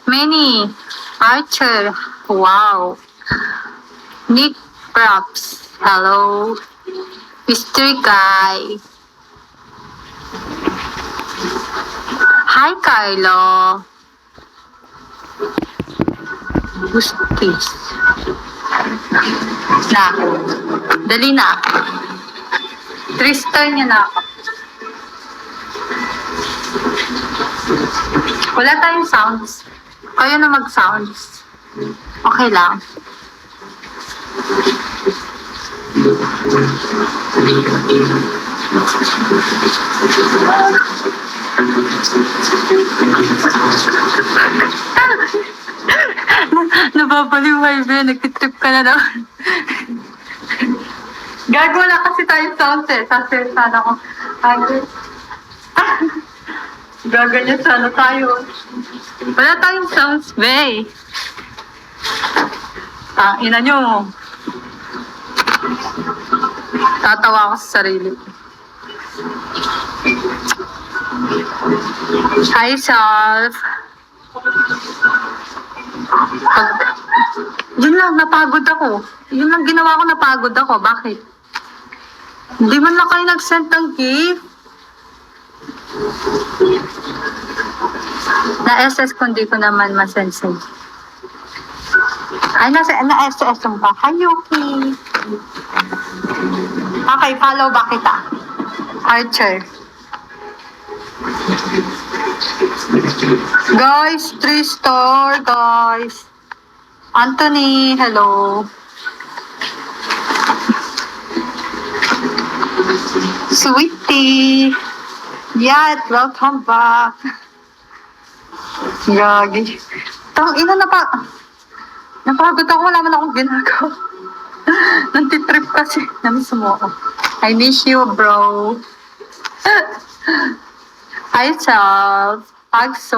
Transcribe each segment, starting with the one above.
Many. Archer. Wow. Nick Props. Hello. Mystery Guy. Hi, Carlo. Who's this? Na. Dali na. Tristan niya na ako. Wala tayong sounds. Kayo na mag-sounds. Okay lang. Nababaliw, Ivan. Nagtitrip ka na daw. Gago na kasi tayo sounds eh. Sasayo sana ko. Gaganyan sana tayo. Wala tayong sounds, be. Ina nyo. Tatawa ako sa sarili. Hi, self. Yun lang, napagod ako. Yun lang ginawa ko, napagod ako. Bakit? Hindi man lang kayo nag-send ng gift. Na-SS ko, hindi ko naman masensend. Ay, na-SS mo ba? Hi, Yuki. Okay, follow ba kita? Archer. Guys, 3 star, guys. Anthony, hello. Sweetie. Yes, welcome back. Gagi. Ina napagod ako, wala man akong ginagawa. Nantitrip kasi. Namiss mo ako. I miss you, bro. Hi, self. So,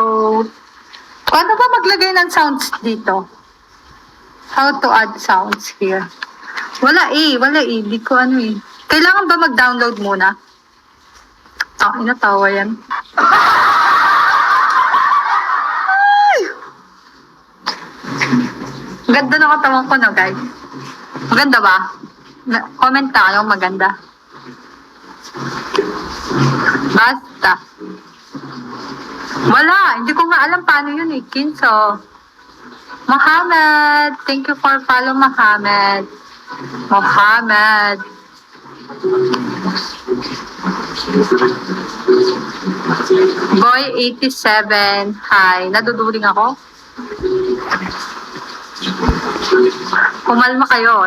paano ba maglagay ng sounds dito? How to add sounds here? Wala eh. Di ko ano eh. Kailangan ba mag-download muna? Inatawa yan. Ay! Ganda ng katawan ko, no, guys? Maganda ba? Comment na kayo, maganda. Basta. Wala, hindi ko nga alam paano yun eh. Kinso. Mohammed, thank you for follow, Mohammed. Boy 87, hi. Naduduling ako. Kumalma kayo.